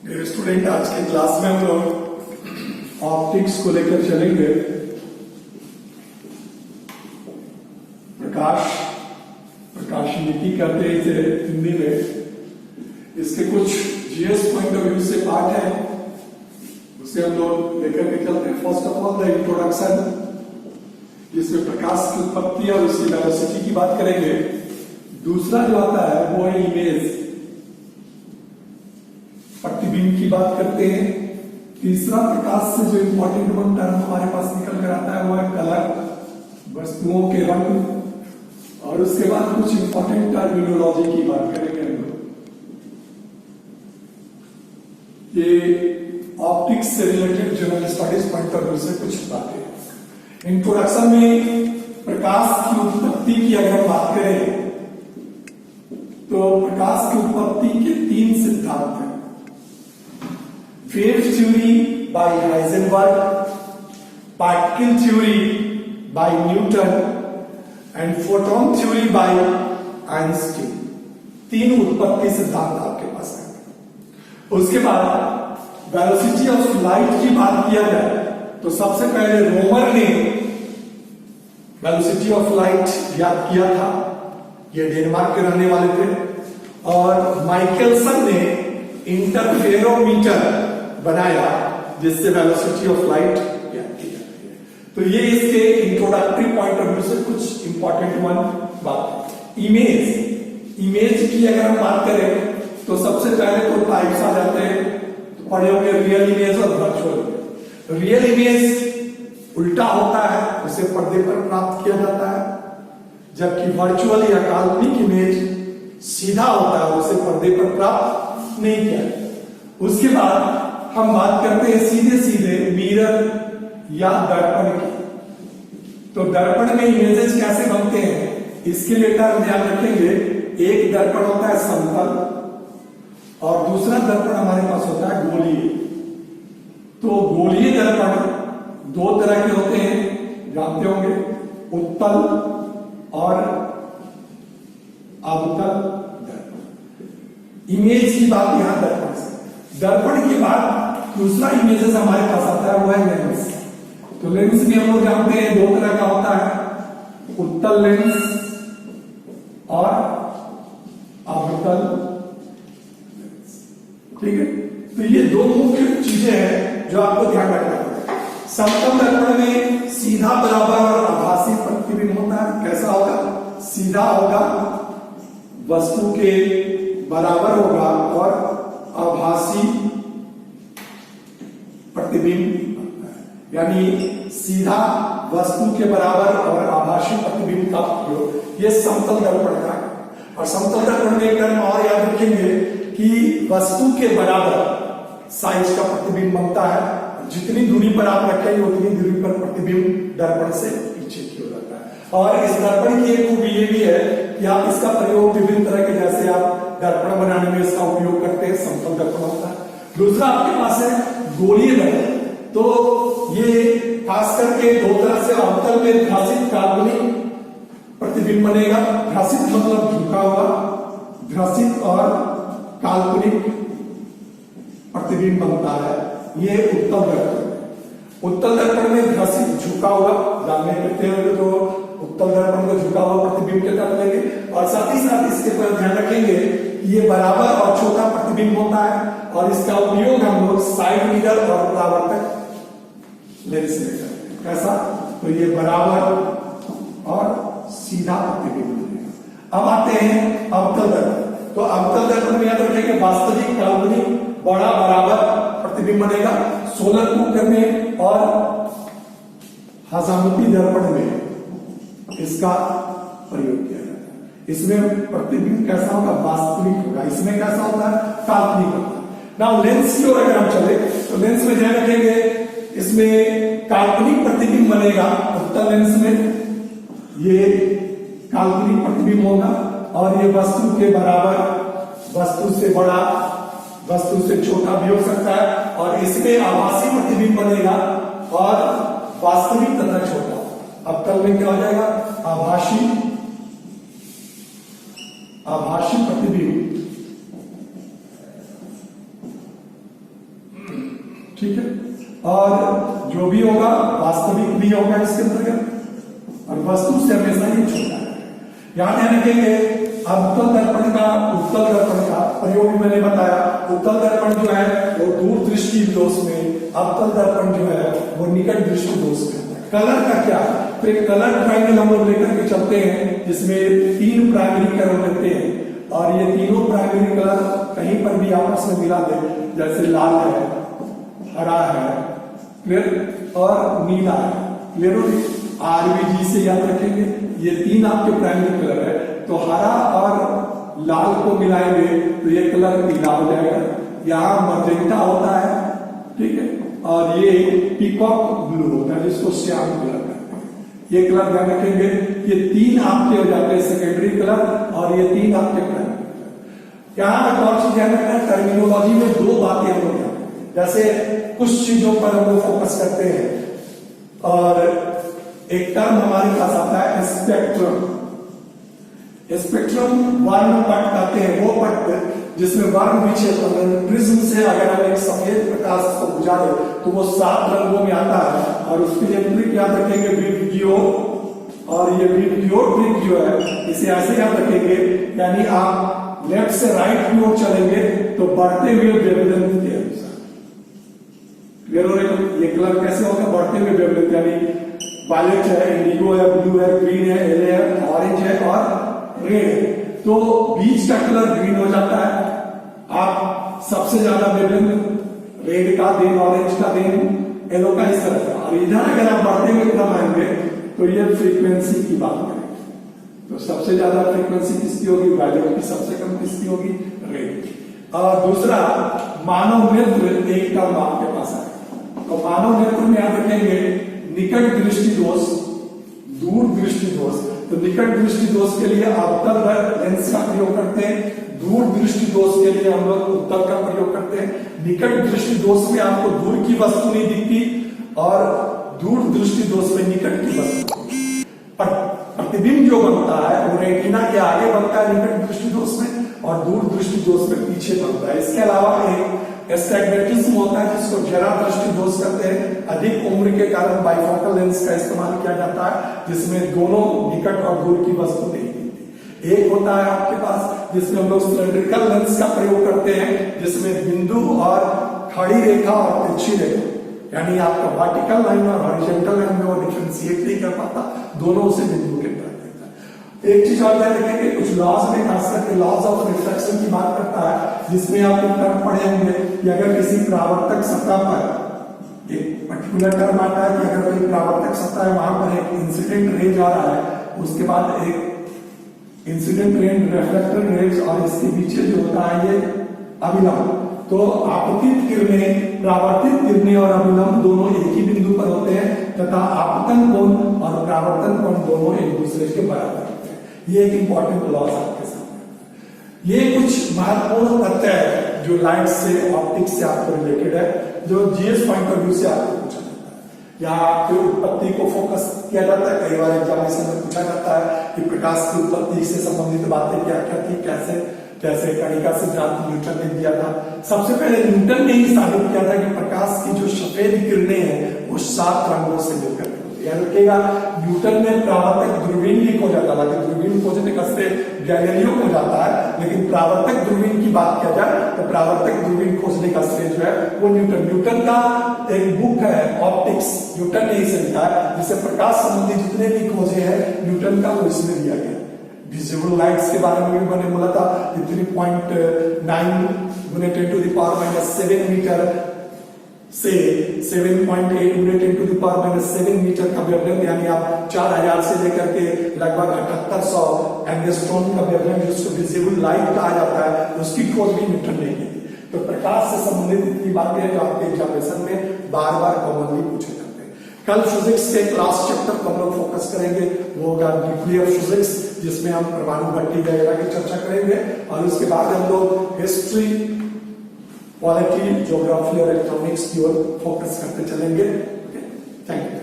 मेरे स्टूडेंट, आज के क्लास में हम लोग ऑप्टिक्स को लेकर चलेंगे। प्रकाशनीति कहते हैं इसे हिंदी में। इसके कुछ जीएस पॉइंट ऑफ व्यू से पार्ट है, उसे हम लोग लेकर के चलते हैं। First of all the introduction, जिसमें प्रकाश की उत्पत्ति और उसकी वेलोसिटी की बात करेंगे। दूसरा जो आता है वो है इमेज, प्रतिबिंब की बात करते हैं। तीसरा प्रकाश से जो इंपॉर्टेंट वन टर्म हमारे पास निकल कर आता है वो है कलर, वस्तुओं के रंग। और उसके बाद कुछ इंपॉर्टेंट टर्मिनोलॉजी की बात करेंगे हम लोग। ये ऑप्टिक्स से related general studies point of view से कुछ बातें। इंट्रोडक्शन में प्रकाश की उत्पत्ति की अगर हम बात करें तो प्रकाश की उत्पत्ति के 3 सिद्धांत हैं। Wave theory by Heisenberg, particle theory by Newton and photon theory by Einstein. 3 उत्पत्ति सिद्धांत आपके पास है। उसके बाद वेलोसिटी ऑफ लाइट की बात किया जाए तो सबसे पहले रोमर ने वेलोसिटी ऑफ लाइट याद किया था, ये डेनमार्क के रहने वाले थे। और माइकलसन ने इंटरफेरोमीटर बनाया जिससे वेलोसिटी ऑफ लाइट याद की जाती है। तो ये इसके इंट्रोडक्टरी पॉइंट ऑफ व्यू से कुछ इंपॉर्टेंट वन बात। इमेज की अगर हम बात करें तो सबसे पहले तो टाइप्स आ जाते हैं, तो पढ़े होंगे रियल इमेज और वर्चुअल इमेज। रियल इमेज उल्टा होता है, उसे पर्दे पर प्राप्त किया जाता है, जबकि वर्चुअल या काल्पनिक इमेज सीधा होता है, उसे पर्दे पर प्राप्त नहीं किया। उसके बाद हम बात करते हैं सीधे मिरर या दर्पण की। तो दर्पण में इमेजेस कैसे बनते हैं इसके लिए टर्म ध्यान रखेंगे। एक दर्पण होता है समतल और दूसरा दर्पण हमारे पास होता है गोलीय। तो गोलीय दर्पण 2 तरह के होते हैं, जानते होंगे, उत्तल और अवतल दर्पण। इमेज की बात यहां दर्पण से। दर्पण के बाद दूसरा इमेजेस हमारे पास आता है वो है लेंस। तो लेंस भी हम लोग जानते हैं 2 तरह का होता है, उत्तल लेंस और अवतल लेंस। ठीक है, तो ये 2 मुख्य चीजें हैं जो आपको ध्यान रखना है। समतल दर्पण में सीधा, बराबर और आभासी प्रतिबिंब होता है। कैसा होगा? सीधा होगा, वस्तु के बराबर होगा और आभासी प्रतिबिंब, यानी सीधा, वस्तु के बराबर और आभासी प्रतिबिंब का उपयोग, ये समतल दर्पण का है। और समतल दर्पण में एक टर्म और याद रखेंगे कि वस्तु के बराबर साइज का प्रतिबिंब बनता है। जितनी दूरी पर आप रखेंगे उतनी दूरी पर प्रतिबिंब दर्पण से पीछे की हो जाता है। और इस दर्पण की एक खूबी ये भी है कि आप इसका प्रयोग विभिन्न तरह के, जैसे आप दर्पण बनाने में इसका उपयोग करते हैं, समतल दर्पण होता है। दूसरा आपके पास है गोलीय दर्पण। तो ये खास करके 2 तरह से, अवतल में ध्रासित काल्पनिक प्रतिबिंब बनेगा। ध्रासित मतलब झुका हुआ, ध्रासित और काल्पनिक प्रतिबिंब बनता है, ये उत्तल दर्पण। उत्तल दर्पण में ध्रासित झुका हुआ, जानने करते हैं तो उत्तल दर्पण को झुका हुआ प्रतिबिंब के तरफ लेंगे। और साथ ही साथ इसके पर ध्यान रखेंगे ये बराबर और छोटा प्रतिबिंब होता है और इसका उपयोग हम लोग साइड मिरर और परावर्तक लेंस में करते हैं। कैसा? तो ये बराबर और सीधा प्रतिबिंब बनेगा। अब आते हैं अवतल दर्पण। तो अवतल दर्पण में याद रखेंगे वास्तविक, काल्पनिक, बड़ा, बराबर प्रतिबिंब बनेगा। सोलर कुकर में और हजामुखी दर्पण में इसका प्रयोग किया जाता है। इसमें प्रतिबिंब कैसा होगा? वास्तविक होगा। इसमें कैसा होता है? काल्पनिक होता है। नाउ लेंस की ओर अगर हम चले तो लेंस में ध्यान रखेंगे, इसमें काल्पनिक प्रतिबिंब बनेगा। उत्तल लेंस में ये काल्पनिक प्रतिबिंब होगा और ये वस्तु के बराबर, वस्तु से बड़ा, वस्तु से छोटा भी हो सकता है। और इसमें आभासी प्रतिबिंब बनेगा और वास्तविक तथा छोटा। अवतल में क्या हो जाएगा? आभासी प्रतिबिंब ठीक है, और जो भी होगा वास्तविक भी होगा इसके अंतर्गत, और वस्तु से हमेशा ही छोटा है। याद रखेंगे अवतल दर्पण का उत्तल दर्पण का प्रयोग मैंने बताया। उत्तल दर्पण जो है वो दूर दृष्टि दोष में, अवतल दर्पण जो है वो निकट दृष्टि दोष में। कलर का क्या, तो एक कलर ट्रायंगल हम लोग लेकर के चलते हैं जिसमें 3 प्राइमरी कलर लेते हैं, और ये तीनों प्राइमरी कलर कहीं पर भी आपस में मिला दे, जैसे लाल है, हरा है, क्लियर, और नीला है, क्लियर। RBG से याद रखेंगे ये 3 आपके प्राइमरी कलर है, तो हरा और लाल को मिलाएंगे तो ये कलर पीला हो जाएगा। यहाँ मजेंटा होता है, ठीक है, और ये पीकॉक ब्लू होता है जिसको श्याम कलर कहते हैं। ये कलर ध्यान रखेंगे, ये 3 आपके हो जाते हैं सेकेंडरी कलर, और ये 3 आपके प्राइमरी कलर। यहाँ एक और चीज ध्यान रखना, टर्मिनोलॉजी में 2 बातें हम लोग, जैसे कुछ चीजों पर हम लोग फोकस करते हैं, और एक टर्म हमारे पास आता है स्पेक्ट्रम। स्पेक्ट्रम वर्ण पट कहते हैं, वो पट जिसमें वर्ण विक्षेपण, प्रिज्म से अगर हम एक सफेद प्रकाश को बुझा दे तो वो 7 रंगों में आता है, और उसके लिए ट्रिक याद रखेंगे विबग्योर, और ये विबग्योर ट्रिक जो है इसे ऐसे याद रखेंगे, यानी आप लेफ्ट से राइट की ओर चलेंगे तो बढ़ते हुए वेवलेंथ के अनुसार, ये कलर कैसे होगा, बढ़ते हुए वेवलेंथ, यानी वायलेट है, इंडिगो है, ब्लू है, ग्रीन है, येलो है, ऑरेंज है और रेड है, तो बीच का कलर ग्रीन हो जाता है। आप सबसे ज्यादा वेवलेंथ रेड का दें, ऑरेंज का दें, येलो का, इस तरह का। और इधर अगर आप बढ़ते हुए क्रम आएंगे तो ये फ्रीक्वेंसी की बात करें, तो सबसे ज्यादा फ्रीक्वेंसी किसकी होगी, वायलेट की, सबसे कम किसकी होगी, रेड की। और दूसरा मानव नेत्र, एक टर्म आपके पास है, तो मानव नेत्र में याद रखेंगे निकट दृष्टि दोष, दूर दृष्टि दोष। तो निकट दृष्टि दोष के लिए अवतल लेंस का प्रयोग करते हैं, दूर दृष्टि दोष के लिए हम लोग उत्तल का प्रयोग करते हैं। निकट दृष्टि दोष में आपको दूर की वस्तु नहीं दिखती, और दूर दृष्टि दोष में निकट की वस्तु। प्रतिबिंब जो बनता है वो रेटिना के आगे बनता है निकट दृष्टि दोष में, और दूर दृष्टि दोष में पीछे बनता है। इसके अलावा एक एस्टैग्मेटिज्म होता है जिसको जरा दृष्टि दोष कहते हैं। अधिक उम्र के कारण बाइफोकल लेंस का इस्तेमाल किया जाता है, जिसमें दोनों निकट और दूर की वस्तु नहीं दिखती। एक होता है आपके पास जिसमें हम लोग सिलेंड्रिकल लेंस का प्रयोग करते हैं, जिसमें बिंदु और खड़ी रेखा और तिरछी रेखा, यानी आपका वर्टिकल लाइन और हॉरिजॉन्टल लाइन में वो डिफरेंशिएट नहीं कर पाता, दोनों से बिंदु के तरफ देता है। एक चीज और ध्यान रखेंगे, कुछ लॉज में खास करके लॉज ऑफ रिफ्लेक्शन की बात करता है, जिसमें आप एक टर्म पढ़े होंगे कि अगर किसी परावर्तक सतह पर एक पर्टिकुलर टर्म आता है कि अगर कोई परावर्तक सतह है, वहां पर एक इंसिडेंट रे जा रहा है, उसके बाद एक इंसिडेंट रे, रिफ्लेक्टर रेज, और इसके पीछे जो होता है ये अभिलंब। तो आपतित किरणें, परावर्तित किरणें और अभिलंब दोनों एक ही बिंदु पर होते हैं, तथा आपतन कोण और परावर्तन कोण दोनों एक दूसरे के बराबर होते हैं। ये एक इंपॉर्टेंट लॉज आपके सामने। ये कुछ महत्वपूर्ण तथ्य है जो लाइट से, ऑप्टिक्स से आपको रिलेटेड है, जो जीएस पॉइंट ऑफ व्यू से आपको पूछा जाता है। यहाँ आपकी उत्पत्ति को फोकस किया जाता है, कई बार एग्जामिनेशन में पूछा जाता है कि प्रकाश की उत्पत्ति से संबंधित बातें क्या क्या थी, कैसे जैसे कणिका सिद्धांत न्यूटन ने दिया था। सबसे पहले न्यूटन ने ही साबित किया था कि प्रकाश की जो सफेद किरणें हैं वो 7 रंगों से मिलकर याद रखिएगा। न्यूटन ने परावर्तक दूरबीन भी खोजा था, लेकिन दूरबीन खोजने का श्रेय गैलीलियो को जाता है, लेकिन परावर्तक दूरबीन की बात किया जाए तो परावर्तक दूरबीन खोजने का श्रेय जो है वो न्यूटन का एक बुक है ऑप्टिक्स, न्यूटन ने इसे लिखा है, जिससे प्रकाश संबंधी जितने भी खोजे हैं न्यूटन का वो इसमें दिया गया। विजिबल लाइट्स के बारे में भी मैंने बोला था 3.9 × 10⁻⁷ मीटर से 7.8 × 10⁻⁷ मीटर का वेवलेंथ, यानी आप 4000 से लेकर के लगभग 7800 एंगस्ट्रॉम का वेवलेंथ जिसको विजिबल लाइट कहा जाता है, उसकी खोज भी न्यूटन ने की थी। तो प्रकाश से संबंधित इतनी बातें हैं जो आपके एग्जामिनेशन में बार बार कॉमनली पूछे जाते हैं। कल फिजिक्स के लास्ट चैप्टर पर हम लोग फोकस करेंगे, वो होगा न्यूक्लियर फिजिक्स, जिसमें हम परमाणु भट्टी वगैरह की चर्चा करेंगे, और उसके बाद हम लोग हिस्ट्री, पॉलिटी, ज्योग्राफी और इलेक्ट्रॉनिक्स की ओर फोकस करते चलेंगे। Thank you.